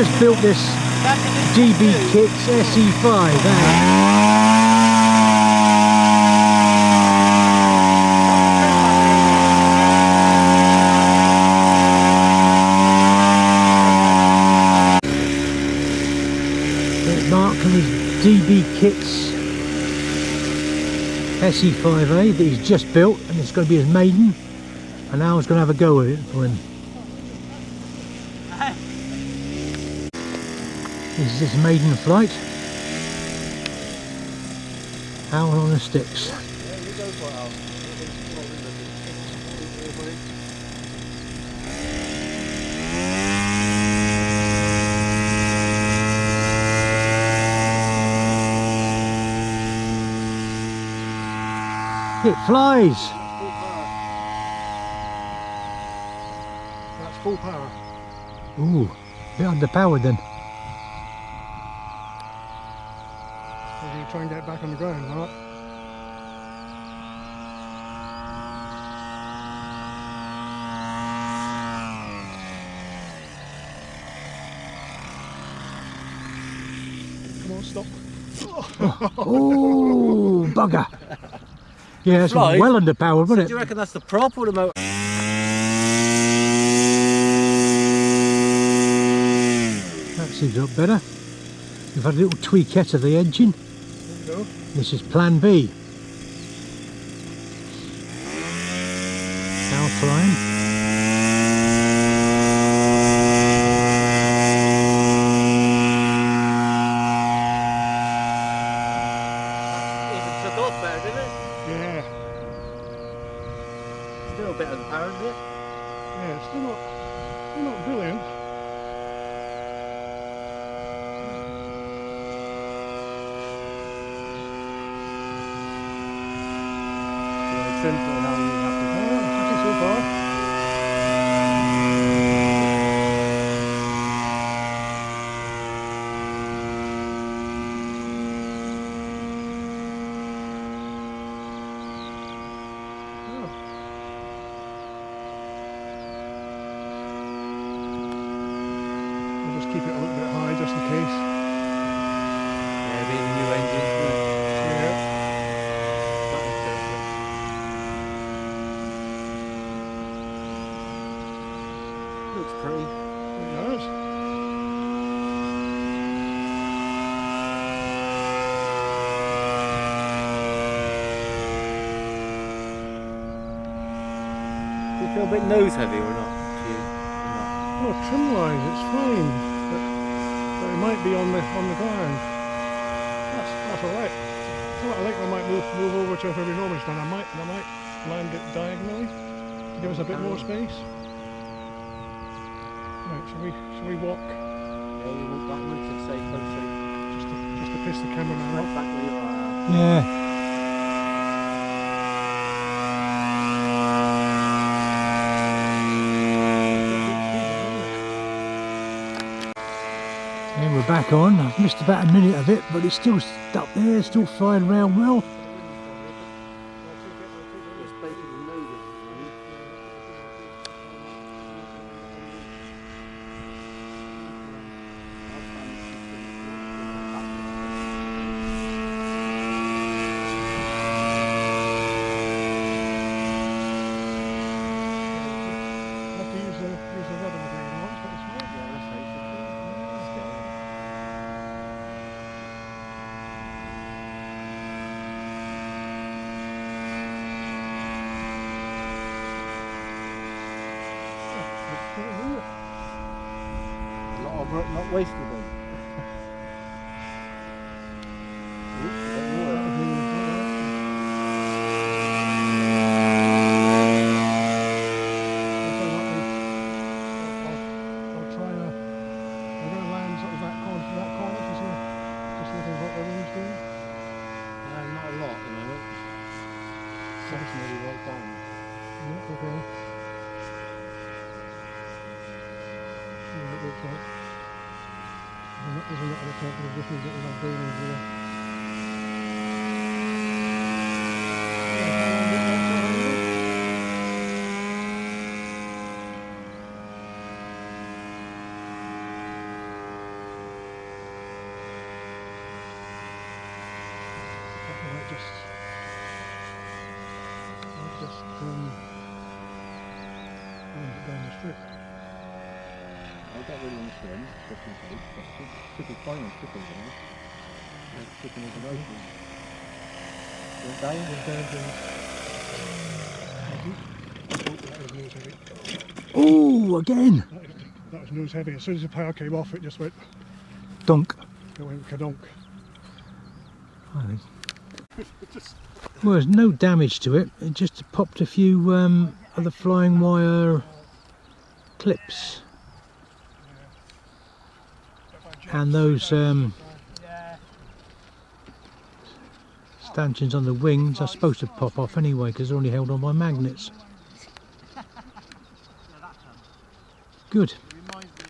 just built this DB Kits SE5A. Mark and his DB Kits SE5A that he's just built, and it's going to be his maiden, and now he's going to have a go at it for him. This is his maiden flight. Out on the sticks. It flies! That's full power. Ooh, a bit underpowered then. We're going to try and get it back on the ground, Mark. Come on, stop. Oh, bugger! Yeah, that's well underpowered, wasn't it? Do you reckon that's the prop or the motor? That seems a lot better. We've had a little tweakette of the engine. There you go. This is plan B. Now flying. Even took off better, didn't it? Yeah. Still a bit underpowered, isn't it? Yeah, it's still not brilliant. Trim for now, you have to. Happy so far. I'll just keep it a little bit high just in case. Yeah, being a new engine. Yeah. Looks pretty. It does. Do you feel a bit nose heavy or not? To you? Or Oh, trim wise, it's fine, but it might be on the ground. That's all right. So what I think I might move over to where we normally stand. I might land it diagonally to give us a bit more space. Right, shall we walk? not? Yeah, you walk backwards and say closer. Just to piss the cameraman Not off. back where you are. Yeah. And we're back on. I've missed about a minute of it, but it's still up there, still flying around well. A lot of work not wasted then. just land it down the strip. I don't really understand, just in case, but should be fine on chicken there. Chicken is an open. Oh, again! That was nose heavy. As soon as the power came off, it just went. Dunk. It went kadonk. Well, there's no damage to it. It just popped a few of the flying wire clips. And those stanchions on the wings are supposed to pop off anyway because they're only held on by magnets. Good.